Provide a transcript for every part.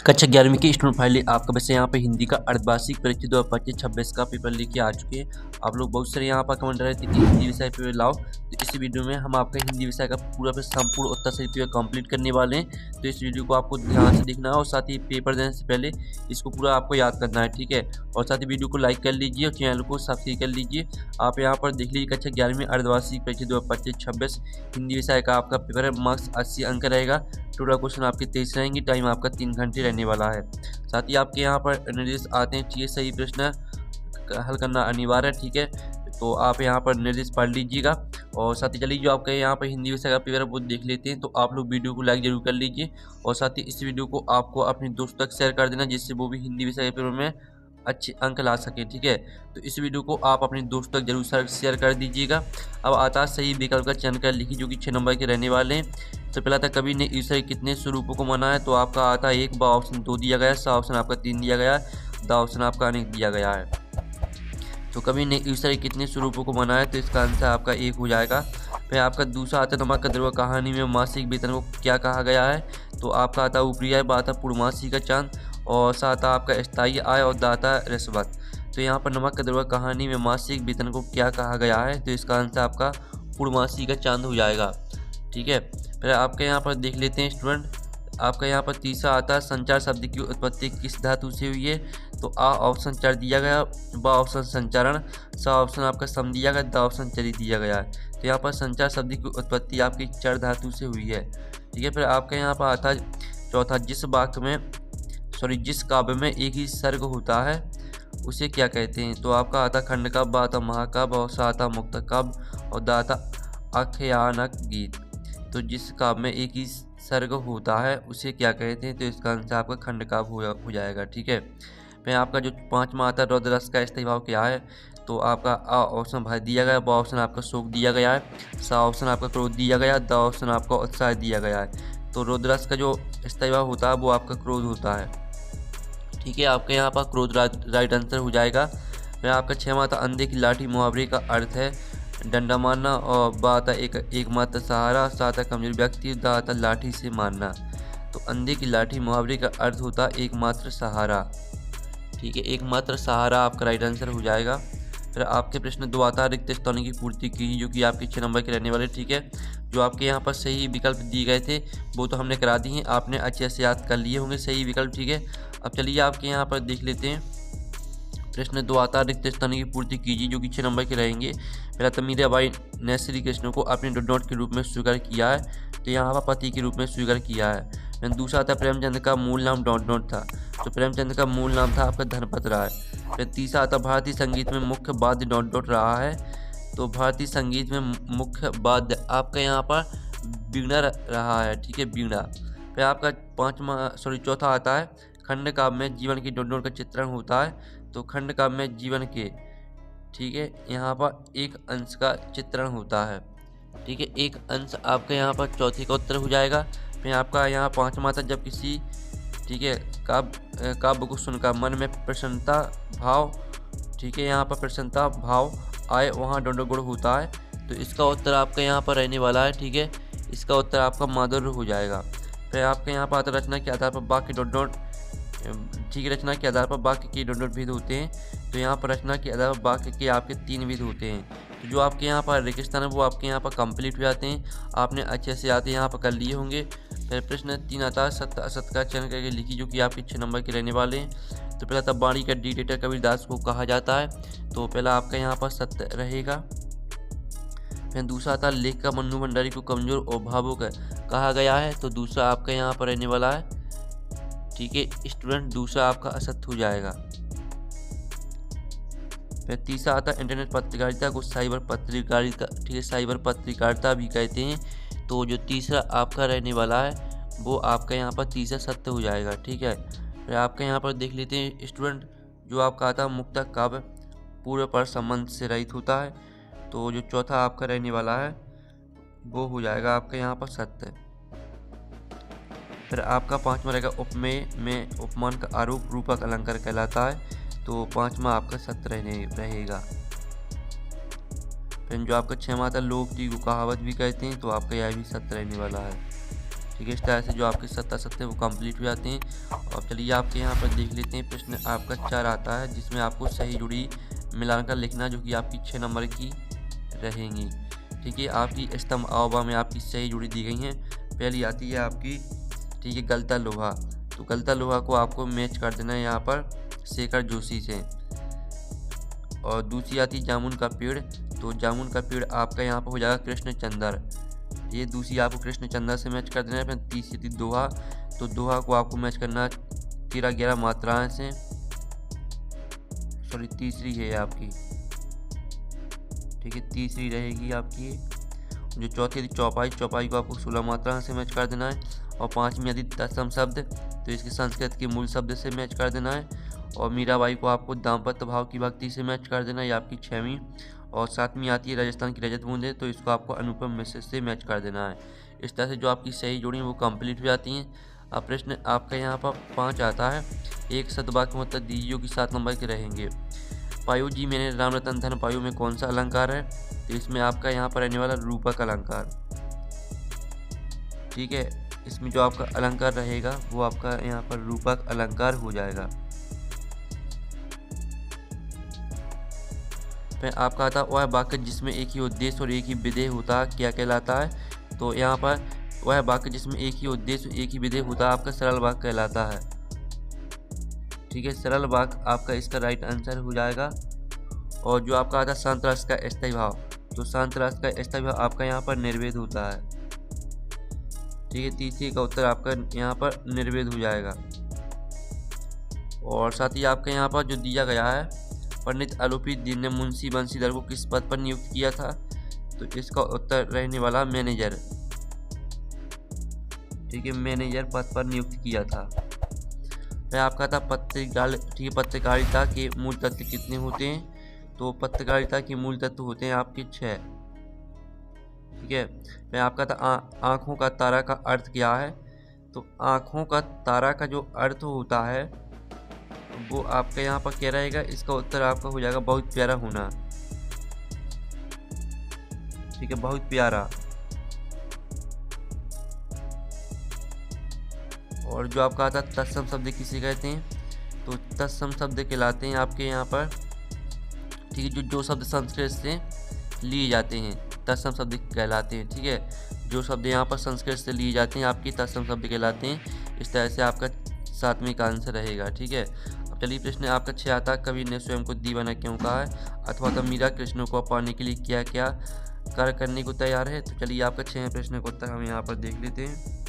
कक्षा 11वीं की स्टूडेंट फाइनली आपका वैसे यहाँ पे हिंदी का अर्धवार्षिक परीक्षा 2025-26 का पेपर लेके आ चुके हैं। आप लोग बहुत सारे यहाँ पर कमेंट कर रहे थे कि हिंदी विषय पे लाओ, तो इस वीडियो में हम आपका हिंदी विषय का पूरा पे संपूर्ण उत्तर सही पेपर कंप्लीट करने वाले हैं। तो इस वीडियो को आपको ध्यान से देखना है और साथ ही पेपर देने से पहले इसको पूरा आपको याद करना है, ठीक है। और साथ ही वीडियो को लाइक कर लीजिए और चैनल को सब्सक्राइब कर लीजिए। आप यहाँ पर देख लीजिए कक्षा 11वीं अर्धवार्षिक परीक्षा 2025-26 हिंदी विषय का आपका पेपर है। मार्क्स 80 अंक रहेगा। टोटल क्वेश्चन आपके 23 रहेंगे। टाइम आपका 3 घंटे रहने वाला है। साथ ही आपके यहाँ पर निर्देश आते हैं, ठीक है, सही प्रश्न हल करना अनिवार्य है, ठीक है। तो आप यहाँ पर निर्देश पढ़ लीजिएगा। और साथ ही चलिए जो आपके यहाँ पर हिंदी विषय का पेपर है वो देख लेते हैं। तो आप लोग वीडियो को लाइक जरूर कर लीजिए और साथ ही इस वीडियो को आपको अपने दोस्तों तक शेयर कर देना, जिससे वो भी हिंदी विषय के पेपर में अच्छे अंक ला सके, ठीक है। तो इस वीडियो को आप अपने दोस्तों तक जरूर शेयर कर दीजिएगा। अब आता है सही विकल्प का चयन कर लिखिए, जो कि 6 नंबर के रहने वाले हैं। तो पहला था कवि ने ईश्वर के कितने स्वरूपों को माना है। तो आपका आता है 1, ब ऑप्शन 2 दिया गया है, स ऑप्शन आपका 3 दिया गया है, द ऑप्शन आपका अनेक दिया गया है। तो कवि ने ईश्वर के कितने स्वरूपों को माना है, तो इसका आंसर आपका 1 हो जाएगा। फिर आपका दूसरा आता है नमक का ध्रुव कहानी में मासिक वेतन को क्या कहा गया है। तो आपका आता है ऊपरी आय, बात पूर्णमासी का चांद, और साथ आपका स्थायी आय और दाता रिश्वत। तो यहाँ पर नमक का ध्रुव कहानी में मासिक वेतन को क्या कहा गया है, तो इसका आंसर आपका पूर्णमासी का चांद हो जाएगा, ठीक है। फिर आपके यहाँ पर देख लेते हैं स्टूडेंट, आपका यहाँ पर तीसरा आता है संचार शब्द की उत्पत्ति किस धातु से हुई है। तो आ ऑप्शन चर दिया गया, ब ऑप्शन संचरण, स ऑप्शन आपका सम दिया गया, द ऑप्शन चरी दिया गया है। तो यहाँ पर संचार शब्द की उत्पत्ति आपकी चर धातु से हुई है, ठीक है। फिर आपके यहाँ पर आता है चौथा, जिस काव्य में एक ही सर्ग होता है उसे क्या कहते हैं। तो आपका आता खंड काव्य, ब आता महाकाव्य, और स आता मुक्त काव्य, और द आता आख्यानक गीत। तो जिस काव्य में एक ही सर्ग होता है उसे क्या कहते हैं, तो इसका आंसर आपका खंड काव्य हो जाएगा, ठीक है। फिर आपका जो 5वां आता है रौद्र रस का स्थायी भाव क्या है। तो आपका आ ऑप्शन भय दिया गया है, ब ऑप्शन आपका शोक दिया गया है, स ऑप्शन आपका क्रोध दिया गया है, द ऑप्शन आपका उत्साह दिया गया है। तो रौद्र रस का जो स्थायी भाव होता है वो आपका क्रोध होता है, ठीक है। आपके यहाँ पर क्रोध राइट आंसर हो जाएगा। फिर आपका 6वां था अंधे की लाठी मुहावरे का अर्थ है डंडा मारना, और ब आता एकमात्र सहारा, स आता कमजोर व्यक्ति, द आता लाठी से मारना। तो अंधे की लाठी मुहावरे का अर्थ होता है एकमात्र सहारा, ठीक है। एकमात्र सहारा आपका राइट आंसर हो जाएगा। फिर आपके प्रश्न 2 आता है रिक्त स्थानों की पूर्ति कीजिए, जो कि आपके 6 नंबर के रहने वाले, ठीक है। जो आपके यहाँ पर सही विकल्प दिए गए थे वो तो हमने करा दिए हैं, आपने अच्छे से याद कर लिए होंगे सही विकल्प, ठीक है। अब चलिए आपके यहाँ पर देख लेते हैं। प्रश्न 2 आता है रिक्त स्थानों की पूर्ति कीजिए, जो कि 6 नंबर के रहेंगे। पहला तो मीराबाई ने श्री कृष्ण को अपने डॉट के रूप में स्वीकार किया है। तो यहाँ पर पति के रूप में स्वीकार किया है। दूसरा आता है प्रेमचंद का मूल नाम डॉट था। तो प्रेमचंद का मूल नाम था आपका धनपत राय। फिर तीसरा आता भारतीय संगीत में मुख्य वाद्य डॉट रहा है। तो भारतीय संगीत में मुख्य वाद्य आपका यहाँ पर वीणा रहा है, ठीक है, वीणा। फिर आपका चौथा आता है खंड काव्य में जीवन की डॉट का चित्रण होता है। तो खंड काव्य में जीवन के, ठीक है, यहाँ पर एक अंश का चित्रण होता है, ठीक है। एक अंश आपका यहाँ पर चौथे का उत्तर हो जाएगा। फिर आपका यहाँ 5वां था जब किसी, ठीक है, काव्य को सुनकर मन में प्रसन्नता भाव, ठीक है, यहाँ पर प्रसन्नता भाव आए वहाँ डोंडोगुण होता है। तो इसका उत्तर आपका यहाँ पर रहने वाला है, ठीक है। इसका उत्तर आपका माधुर्य हो जाएगा। फिर आपके यहाँ पर आता रचना के आधार पर वाक्य डॉट, ठीक है, रचना के आधार पर वाक्य के डॉट विध होते हैं। तो यहाँ पर रचना के आधार पर वाक्य के आपके 3 विध होते हैं। तो जो आपके यहाँ पर रेगिस्तान है वो आपके यहाँ पर कंप्लीट हो जाते हैं, आपने अच्छे से आते यहाँ पर कर लिए होंगे। फिर प्रश्न 3 आता है सत्य असत्य का चयन करके लिखी, जो कि आपके 6 नंबर के रहने वाले हैं। तो पहला तब वाणी का डिक्टेटर कबीरदास को कहा जाता है। तो पहला आपका यहाँ पर सत्य रहेगा। फिर दूसरा आता लेख का मन्नू भंडारी को कमजोर और भावुक कहा गया है। तो दूसरा आपका यहाँ पर रहने वाला है, ठीक है स्टूडेंट, दूसरा आपका असत्य हो जाएगा। फिर तीसरा आता है इंटरनेट पत्रकारिता को साइबर पत्रकारिता, ठीक है, साइबर पत्रकारिता भी कहते हैं। तो जो तीसरा आपका रहने वाला है वो आपका यहाँ पर तीसरा सत्य हो जाएगा, ठीक है। फिर आपके यहाँ पर देख लेते हैं स्टूडेंट, जो आपका आता है मुक्तक काव्य पूर्व पर संबंध से रहित होता है। तो जो चौथा आपका रहने वाला है वो हो जाएगा आपका यहाँ पर सत्य। फिर आपका 5वां रहेगा उपमेय में उपमान का आरोप रूपक अलंकार कहलाता है। तो 5वां आपका सत्य रहेगा। फिर जो आपका 6वां आता लोक की को कहावत भी कहते हैं। तो आपका यह भी सत्य रहने वाला है, ठीक है। इस तरह से जो आपके 70 सत्ते वो कंप्लीट हो जाते हैं। और चलिए आपके यहाँ पर देख लेते हैं, प्रश्न आपका 4 आता है जिसमें आपको सही जुड़ी मिलाकर लिखना, जो कि आपकी 6 नंबर की रहेंगी। ठीक है, आपकी स्तंभ अवयव में आपकी सही जुड़ी दी गई हैं। पहली आती है आपकी, ठीक है, गलता लोहा। तो गलता लोहा को आपको मैच कर देना है यहाँ पर शेखर जोशी से। और दूसरी आती है जामुन का पेड़। तो जामुन का पेड़ आपका यहाँ पर हो जाएगा कृष्णचंद्र। ये दूसरी आपको कृष्णचंद्र से मैच कर देना है। फिर तीसरी थी दोहा। तो दोहा को आपको मैच करना 13-11 मात्राएं से, सॉरी तीसरी है आपकी, ठीक है, तीसरी रहेगी आपकी। जो चौथी थी चौपाई, चौपाई को आपको 16 मात्रा से मैच कर देना है। और पांचवी आदि तत्सम शब्द, तो इसके संस्कृत के मूल शब्द से मैच कर देना है। और मीराबाई को आपको दाम्पत्य भाव की भक्ति से मैच कर देना है, ये आपकी 6वीं। और 7वीं आती है राजस्थान की रजत बूंदे, तो इसको आपको अनुपम मिश्र से मैच कर देना है। इस तरह से जो आपकी सही जोड़ी वो कंप्लीट हो जाती हैं। अब प्रश्न आपका यहाँ पर 5 आता है, एक शतवाक्य मतलब दीजिए, जो कि 7 नंबर के रहेंगे। पायु जी मैंने राम रतन धन पायु में कौन सा अलंकार है? तो इसमें आपका यहाँ पर रहने वाला रूपक अलंकार। ठीक है, इसमें जो आपका अलंकार रहेगा वो आपका यहाँ पर रूपक अलंकार हो जाएगा। फिर आपका आता वह वाक्य जिसमें एक ही उद्देश्य और एक ही विधेय होता क्या कहलाता है? तो यहाँ पर वह वाक्य जिसमें एक ही उद्देश्य एक ही विधेय होता आपका सरल वाक्य कहलाता है। ठीक है, सरल वाक्य आपका इसका राइट आंसर हो जाएगा। और जो आपका आता शांत रस का स्थायी भाव, तो शांत रस का स्थायी भाव आपका यहाँ पर निर्वेद होता है। ठीक है, तीसरी का उत्तर आपका यहाँ पर निर्वेद हो जाएगा। और साथ ही आपके यहाँ पर जो दिया गया है, पंडित आलोपी दीन ने मुंशी बंशीधर को किस पद पर नियुक्त किया था? तो इसका उत्तर रहने वाला मैनेजर। ठीक है, मैनेजर पद पर नियुक्त किया था। फिर आपका था पत्रकारिता के मूल तत्व कितने होते हैं? तो पत्रकारिता के मूल तत्व होते हैं आपके 6। ठीक है, फिर आपका था आँखों का तारा का अर्थ क्या है? तो आँखों का तारा का जो अर्थ होता है वो आपका यहाँ पर क्या रहेगा? इसका उत्तर आपका हो जाएगा बहुत प्यारा होना। ठीक है, बहुत प्यारा। और जो आपका आता तत्सम शब्द किसे कहते हैं? तो तत्सम शब्द कहलाते हैं आपके यहाँ पर, ठीक है, जो शब्द संस्कृत से लिए जाते हैं तत्सम शब्द कहलाते हैं। ठीक है, जो शब्द यहाँ पर संस्कृत से लिए जाते हैं आपके तत्सम शब्द कहलाते हैं। इस तरह से आपका 7वीं का आंसर रहेगा। ठीक है, अब चलिए प्रश्न आपका 6 आता, कवि ने स्वयं को दीवाना क्यों कहा है? अथवा तो मीरा कृष्ण को पाने के लिए क्या क्या कार्य करने को तैयार है? तो चलिए आपका 6वें प्रश्न का उत्तर हम यहाँ पर देख लेते हैं।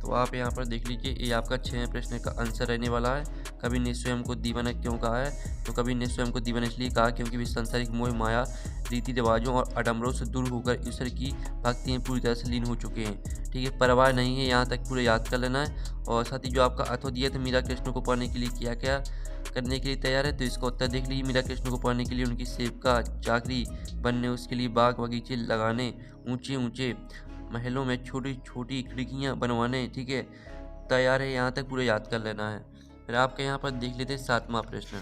तो आप यहाँ पर देख लीजिए, ये आपका 6वें प्रश्न का आंसर रहने वाला है। कवि ने स्वयं को दीवाना क्यों कहा है? तो कवि ने स्वयं को दीवाना इसलिए कहा क्योंकि वे सांसारिक मोह माया रीति रिवाजों और आडंबरों से दूर होकर ईश्वर की भक्ति में पूरी तरह से लीन हो चुके हैं। ठीक है, परवाह नहीं है, यहाँ तक पूरे याद कर लेना है। और साथ ही जो आपका अथवा दिया था, मीरा कृष्ण को पाने के लिए क्या क्या करने के लिए तैयार है? तो इसका उत्तर देख लीजिए, मीरा कृष्ण को पाने के लिए उनकी सेवका चाकरी बनने, उसके लिए बाग बगीचे लगाने, ऊंचे ऊंचे महलों में छोटी छोटी खिड़कियां बनवाने, ठीक है, तैयार है। यहाँ तक पूरे याद कर लेना है। फिर आपके यहाँ पर देख लेते हैं 7वां प्रश्न।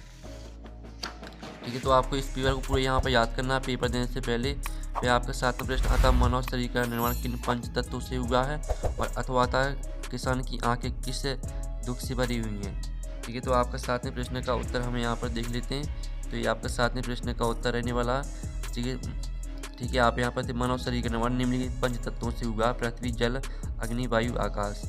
ठीक है, तो आपको इस पेपर को पूरे यहाँ पर याद करना है पेपर देने से पहले। फिर आपका 7वां प्रश्न आता, मानव शरीर का निर्माण किन 5 तत्वों से हुआ है? और अथवा आता किसान की आंखें किस दुख से भरी हुई हैं? ठीक है, तो आपका 7वें प्रश्न का उत्तर हम यहाँ पर देख लेते हैं। तो ये आपका 7वें प्रश्न का उत्तर रहने वाला। ठीक है, आप यहाँ पर मानव शरीर का निर्माण निम्नलिखित 5 तत्वों से हुआ, पृथ्वी, जल, अग्नि, वायु, आकाश।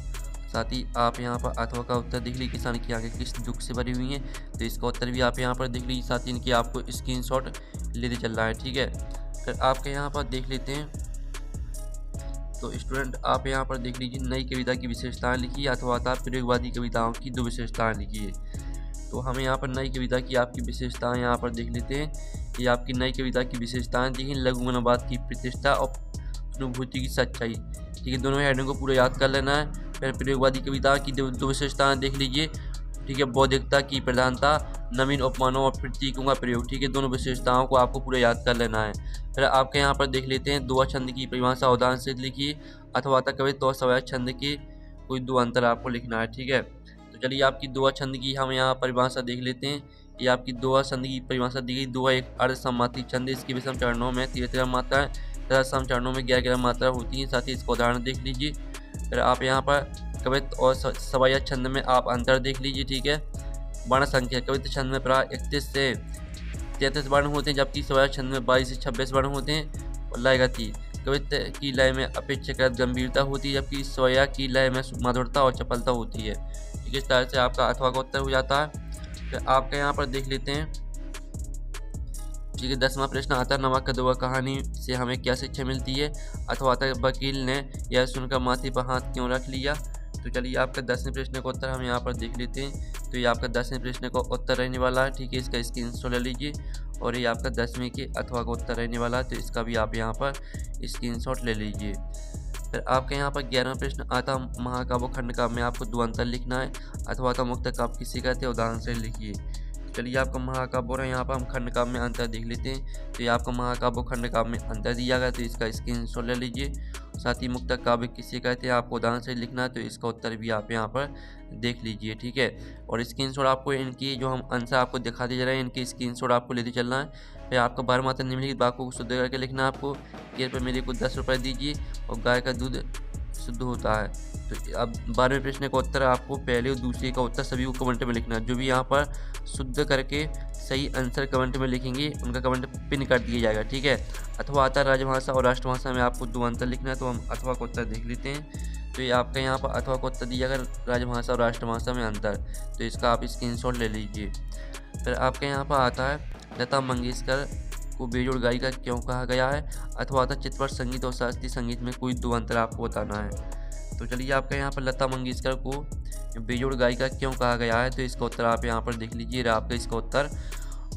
साथ ही आप यहाँ पर अथवा का उत्तर देख लीजिए, किसान की आंखें किस दुख से भरी हुई हैं? तो इसका उत्तर भी आप यहाँ पर देख लीजिए। साथ ही इनकी आपको स्क्रीनशॉट लेते चल रहा है। ठीक है, फिर आपके यहाँ पर देख लेते हैं। तो स्टूडेंट आप यहाँ पर देख लीजिए, नई कविता की विशेषताएं लिखिए अथवा प्रयोगवादी कविताओं की 2 विशेषताएं लिखिए। तो हम यहाँ पर नई कविता की आपकी विशेषताएं यहाँ पर देख लेते हैं। ये आपकी नई कविता की विशेषताएं देखिए, लघुमनोवाद की प्रतिष्ठा और अनुभूति की सच्चाई। ठीक है, दोनों हेडिंग को पूरा याद कर लेना है। फिर प्रयोगवादी कविता की 2 विशेषताएं देख लीजिए। ठीक है, बौद्धिकता की प्रधानता, नवीन उपमानों और प्रतीकों का प्रयोग। ठीक है, दोनों विशेषताओं को आपको पूरा याद कर लेना है। फिर आपके यहाँ पर देख लेते हैं, दोहा छंद की परिभाषा उदाहरण से लिखिए अथवा कवित्व और सवायक छंद के कोई 2 अंतर आपको लिखना है। ठीक है, तो चलिए आपकी दोहा छंद की हम यहाँ परिभाषा देख लेते हैं। ये आपकी दोहा छंद की परिभाषा दी गई। दोहा एक अर्ध सम्माती छंद, इसकी विषम चरणों में 13 मात्रा है तथा सम चरणों में 11 मात्रा होती है। साथ ही इसका उदाहरण देख लीजिए। फिर आप यहाँ पर कवित्त और सवैया छंद में आप अंतर देख लीजिए। ठीक है, वर्ण संख्या कवित्त छंद में प्राय 31 से 33 वर्ण होते हैं, जबकि सवैया छंद में 22 से 26 वर्ण होते हैं। और लय गति कवित्त की लय में अपेक्षाकृत गंभीरता होती है, जबकि सवैया की लय में मधुरता और चपलता होती है। ठीक है, इस तरह से आपका अथवा का उत्तर हो जाता है। फिर आपके यहाँ पर देख लेते हैं। ठीक है, 10वां प्रश्न आता है, नमक कदुआ कहानी से हमें क्या शिक्षा मिलती है? अथवा वकील ने यह सुनकर माथे पर हाथ क्यों रख लिया? तो चलिए आपका 10वें प्रश्न का उत्तर हम यहाँ पर देख लेते हैं। तो ये आपका 10वें प्रश्न का उत्तर रहने वाला है। ठीक है, इसका स्क्रीनशॉट ले लीजिए। और ये आपका 10वें के अथवा का उत्तर रहने वाला है, तो इसका भी आप यहाँ पर स्क्रीनशॉट ले लीजिए। फिर आपके यहाँ पर 11वां प्रश्न आता है, महाकाव्य खंड काव्य में आपको 2 अंतर लिखना है। अथवा मुक्त काव्य किसे कहते हैं? उदाहरण से लिखिए। चलिए आपका महाकाव्य और यहाँ पर हम खंड काव्य में अंतर देख लेते हैं। तो ये आपका महाकाव्य खंड काव्य में अंतर दिया गया, तो इसका स्क्रीनशॉट ले लीजिए। साथ ही मुक्त काव्य किसे कहते हैं आपको उदाहरण से लिखना है, तो इसका उत्तर भी आप यहाँ पर देख लीजिए। ठीक है, और स्क्रीनशॉट आपको इनकी जो हम आंसर आपको दिखाते जा रहे हैं, इनकी स्क्रीनशॉट आपको लेते चलना है। फिर आपका 12 मात्रा निम्नलिखित वाक्यों को शुद्ध करके लिखना है आपको। कि पर मेरे को 10 रुपये दीजिए और गाय का दूध शुद्ध होता है। तो अब 12वें प्रश्न का उत्तर आपको पहले और दूसरे का उत्तर सभी को कमेंट में लिखना है। जो भी यहाँ पर शुद्ध करके सही आंसर कमेंट में लिखेंगे उनका कमेंट पिन कर दिया जाएगा। ठीक है, अथवा आता राजभाषा और राष्ट्रभाषा में आपको 2 अंतर लिखना है। तो हम अथवा का उत्तर देख लेते हैं। तो ये आपका यहाँ पर अथवा का उत्तर दिया गया राजभाषा और राष्ट्रभाषा में अंतर, तो इसका आप स्क्रीनशॉट ले लीजिए। फिर आपके यहाँ पर आता है, लता मंगेशकर को बेजोड़ गायिका क्यों कहा गया है? अथवा आता चित्रपट संगीत और शास्त्रीय संगीत में कोई 2 अंतर आपको बताना है। तो चलिए आपका यहाँ पर लता मंगेशकर को बेजोड़ गायिका क्यों कहा गया है, तो इसका उत्तर आप यहाँ पर देख लीजिए। आपका इसका उत्तर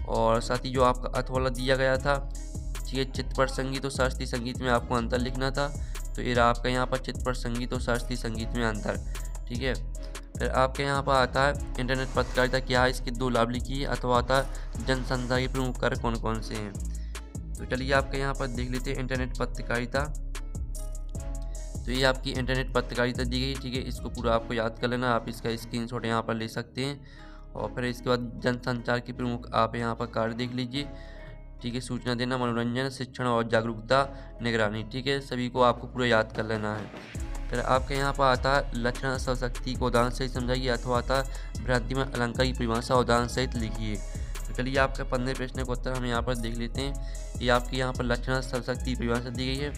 और साथ ही जो आपका अथवा दिया गया था, ठीक है, चित्रपट संगीत और शास्त्रीय संगीत में आपको अंतर लिखना था। तो ये आपका यहाँ पर चित्रपट संगीत और शास्त्रीय संगीत में अंतर। ठीक है, फिर आपके यहाँ पर आता है इंटरनेट पत्रकारिता क्या है? इसके 2 लाभ लिखिए। अथवा आता जनसंख्या के प्रमुख कार्य कौन कौन से हैं? तो चलिए आपके यहाँ पर देख लेते हैं इंटरनेट पत्रकारिता। तो ये आपकी इंटरनेट पत्रकारिता दी गई। ठीक है, इसको पूरा आपको याद कर लेना। आप इसका स्क्रीनशॉट यहाँ पर ले सकते हैं। और फिर इसके बाद जनसंचार के प्रमुख आप यहाँ पर कार्य देख लीजिए। ठीक है, सूचना देना, मनोरंजन, शिक्षण और जागरूकता, निगरानी। ठीक है, सभी को आपको पूरा याद कर लेना है। फिर आपके यहाँ पर आता है लक्षण शब्दशक्ति को उदाहरण सहित समझाइए। अथवा आता भ्रांति में अलंकार की परिभाषा उदाहरण सहित लिखिए। तो चलिए आपका 15वें प्रश्न का उत्तर हम यहाँ पर देख लेते हैं। ये आपकी यहाँ पर लक्षण शब्दशक्ति की परिभाषा दी गई है।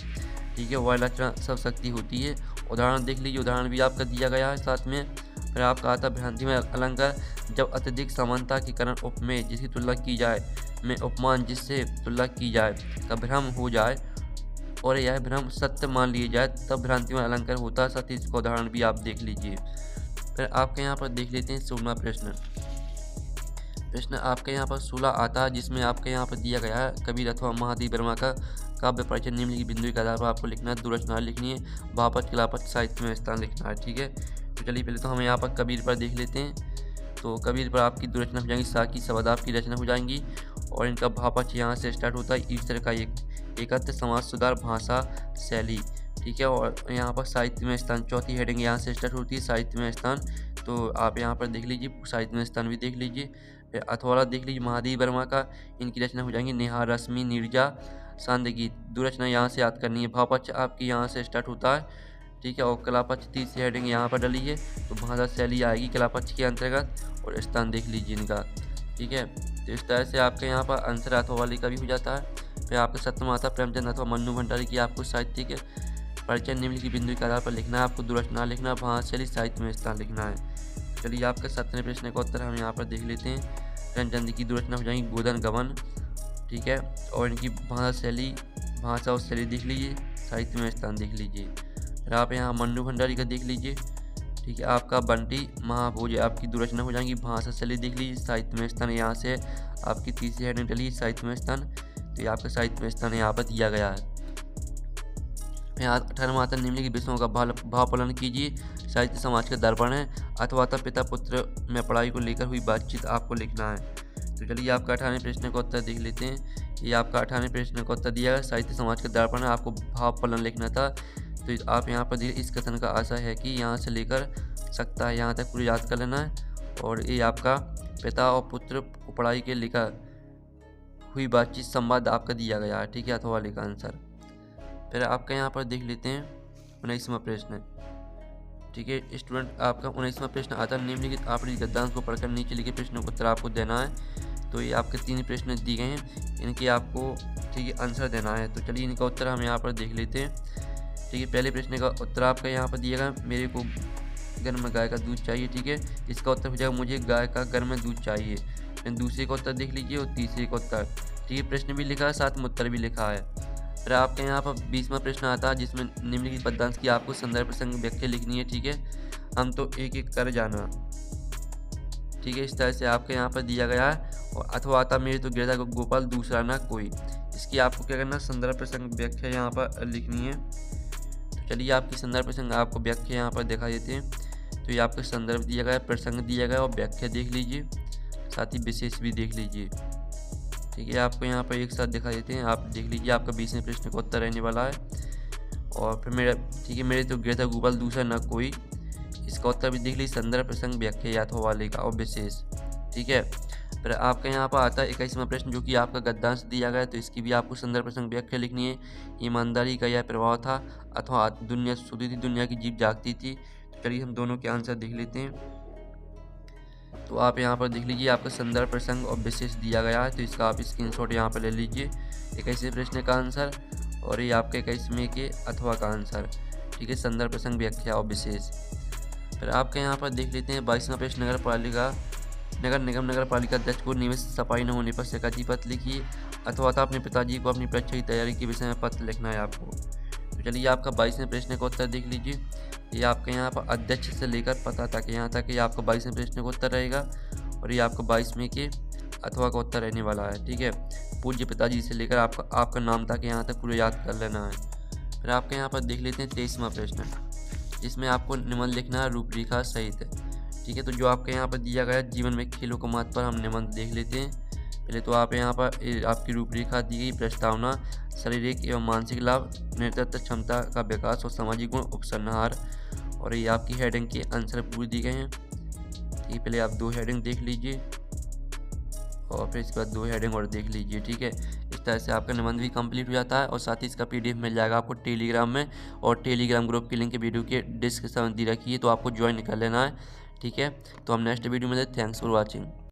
ठीक है, वह लक्षण शब्दशक्ति होती है। उदाहरण देख लीजिए, उदाहरण भी आपका दिया गया है साथ में। फिर आपका आता भ्रांति में अलंकार, जब अत्यधिक समानता के कारण उपमेय जिसकी तुलना की जाए में उपमान जिससे तुलना की जाए का भ्रम हो जाए और यह भ्रम सत्य मान लिया जाए, तब भ्रांति में अलंकार होता है। साथ ही इसका उदाहरण भी आप देख लीजिए। फिर आपके यहाँ पर देख लेते हैं 16वां प्रश्न आपके यहाँ पर 16 आता है, जिसमें आपके यहाँ पर दिया गया है कबीर अथवा महादेव वर्मा का काव्य परिचय निम्नलिखित बिंदु के आधार पर आपको लिखना है। 2 रचना लिखनी है, भावपद, कलापद, साहित्य में स्थान लिखना है। ठीक है, तो चलिए पहले तो हम यहाँ पर कबीर पर देख लेते हैं। तो कबीर पर आपकी 2 रचना हो जाएंगी, साकी शब्द आपकी रचना हो जाएंगी और इनका भावपक्ष यहाँ से स्टार्ट होता है। ईश्वर का एकत्र, समाज सुधार, भाषा शैली। ठीक है, और यहाँ पर साहित्य में स्थान, चौथी हेडिंग यहाँ से स्टार्ट होती है, साहित्य में स्थान। तो आप यहाँ पर देख लीजिए, साहित्य में स्थान भी देख लीजिए। फिर अथवा देख लीजिए महादेव वर्मा का, इनकी रचना हो जाएंगी निहार, रश्मि, नीरजा, सांध्य गीत। 2 रचना यहाँ से याद करनी है। भावपक्ष आपकी यहाँ से स्टार्ट होता है। ठीक है, और कलापक्ष तीसरी हेडिंग यहाँ पर डली है, तो भाषा शैली आएगी कलापक्ष के अंतर्गत और स्थान देख लीजिए इनका। ठीक है, तो इस तरह से आपके यहाँ पर आंसर अथवा वाली का भी हो जाता है। फिर आपका 7वां आता प्रेमचंद अथवा मन्नू भंडारी की आपको साहित्य के परिचय निम्नलिखित बिंदु के आधार पर लिखना है। आपको 2 रचना लिखना, भाषा शैली, साहित्य में स्थान लिखना है। चलिए आपका 17वें प्रश्न का उत्तर हम यहाँ पर देख लेते हैं। प्रेमचंद की 2 रचना हो जाएंगी गोधन गमन। ठीक है, और इनकी भाषा शैली, भाषा और शैली देख लीजिए, साहित्य में स्थान देख लीजिए। फिर आप यहाँ मन्नू भंडारी का देख लीजिए। ठीक है, आपका बंटी महाभोज आपकी 2 रचना हो जाएंगी, भाषा शैली देख लीजिए, साहित्य में स्थान यहाँ से आपकी तीसरी हेडिंग डली, साहित्य में स्थान। तो ये आपका साहित्य में स्थान यहाँ पर दिया गया है। यहाँ 18वां आता निम्नलिखित विषयों का भावापलन कीजिए। साहित्य समाज का दर्पण है। अथवा पिता पुत्र में पढ़ाई को लेकर हुई बातचीत आपको लिखना है। तो चलिए आपका 18वें प्रश्न का उत्तर देख लेते हैं। ये आपका 18वें प्रश्न का उत्तर दिया है, साहित्य समाज का दर्पण है, आपको भावापलन लिखना था। तो आप यहाँ पर इस कथन का आशा है कि यहाँ से लेकर सकता है यहाँ तक पूरी याद कर लेना है। और ये आपका पिता और पुत्र को पढ़ाई के लेकर हुई बातचीत संवाद आपका दिया गया है। ठीक है, अथवा वाले का आंसर। फिर आपका यहाँ पर देख लेते हैं 19वां प्रश्न। ठीक है स्टूडेंट, आपका 19वां प्रश्न आता है निम्नलिखित आपकी गद्यांश को पढ़कर नीचे लिखे प्रश्नों का उत्तर आपको देना है। तो ये आपके 3 प्रश्न दिए गए हैं, इनके आपको ठीक है आंसर देना है। तो चलिए इनका उत्तर हम यहाँ पर देख लेते हैं। ठीक है, पहले प्रश्न का उत्तर आपका यहाँ पर दिएगा मेरे को घर में गाय का दूध चाहिए। ठीक है, इसका उत्तर हो जाएगा मुझे गाय का घर में दूध चाहिए। फिर दूसरे का उत्तर देख लीजिए और तीसरे का उत्तर। ठीक है, प्रश्न भी लिखा है साथ में उत्तर भी लिखा है। फिर आपके यहाँ पर 20वां प्रश्न आता है जिसमें निम्नलिखित पदांश की आपको संदर्भ प्रसंग व्याख्या लिखनी है। ठीक है, हम तो एक एक कर जाना। ठीक है, इस तरह से आपके यहाँ पर दिया गया है। और अथवा आता मेरे तो गिरधा गोपाल दूसरा ना कोई, इसकी आपको क्या करना संदर्भ प्रसंग व्याख्या यहाँ पर लिखनी है। तो चलिए आपकी संदर्भ प्रसंग आपको व्याख्या यहाँ पर दिखा देते हैं। तो ये आपका संदर्भ दिया गया है, प्रसंग दिया गया है और व्याख्या देख लीजिए, साथ ही विशेष भी देख लीजिए। ठीक है, आपको यहाँ पर एक साथ दिखा देते हैं, आप देख लीजिए आपका 20वें प्रश्न का उत्तर रहने वाला है। और फिर मेरा ठीक है मेरे तो गिरधा गोपाल दूसरा ना कोई, इसका उत्तर भी देख लीजिए संदर्भ प्रसंग व्याख्या याथों वाले का और विशेष। ठीक है, फिर आपका यहाँ पर आता है 21वां प्रश्न जो कि आपका गद्यांश दिया गया है। तो इसकी भी आपको संदर्भ प्रसंग व्याख्या लिखनी है। ईमानदारी का यह प्रभाव था अथवा दुनिया सोती थी, दुनिया की जीभ जागती थी। तो चलिए हम दोनों के आंसर देख लेते हैं। तो आप यहाँ पर देख लीजिए आपका संदर्भ प्रसंग और विशेष दिया गया है। तो इसका आप स्क्रीनशॉट यहाँ पर ले लीजिए 21वें प्रश्न का आंसर और ये आपके 21वें के अथवा का आंसर। ठीक है, संदर्भ प्रसंग व्याख्या और विशेष। फिर आपके यहाँ पर देख लेते हैं 22वां प्रश्न नगर निगम नगर पालिका अध्यक्ष को नियमित सफाई न होने पर शिकायती पत्र लिखिए अथवा था अपने पिताजी को अपनी परीक्षा की तैयारी के विषय में पत्र लिखना है आपको। तो चलिए आपका 22वें प्रश्न का उत्तर देख लीजिए। ये आपके यहाँ पर अध्यक्ष से लेकर पता तक यहाँ तक ये आपका 22वें प्रश्न का उत्तर रहेगा और ये आपका 22वें के अथवा का उत्तर रहने वाला है। ठीक है, पूज्य पिताजी से लेकर आपका नाम तक यहाँ तक पूरा याद कर लेना है। फिर आपके यहाँ पर देख लेते हैं 23वां प्रश्न, जिसमें आपको निबंध लिखना है रूपरेखा सहित। ठीक है, तो जो आपके यहाँ पर दिया गया है जीवन में खेलों के महत्व पर हम निबंध देख लेते हैं। पहले तो आप यहाँ पर आपकी रूपरेखा दी गई प्रस्तावना शारीरिक एवं मानसिक लाभ, नेतृत्व क्षमता का विकास और सामाजिक गुण उपसंहार, और ये आपकी हेडिंग के आंसर पूरे दिए गए हैं। ठीक, पहले आप 2 हेडिंग देख लीजिए और फिर इसके बाद 2 हेडिंग और देख लीजिए। ठीक है, इस तरह से आपका निबंध भी कंप्लीट हो जाता है और साथ ही इसका PDF मिल जाएगा आपको टेलीग्राम में, और टेलीग्राम ग्रुप की लिंक के वीडियो के डिस्क्रिप्शन में दी रखी है, तो आपको ज्वाइन कर लेना है। ठीक है, तो हम नेक्स्ट वीडियो में थैंक्स फॉर वॉचिंग।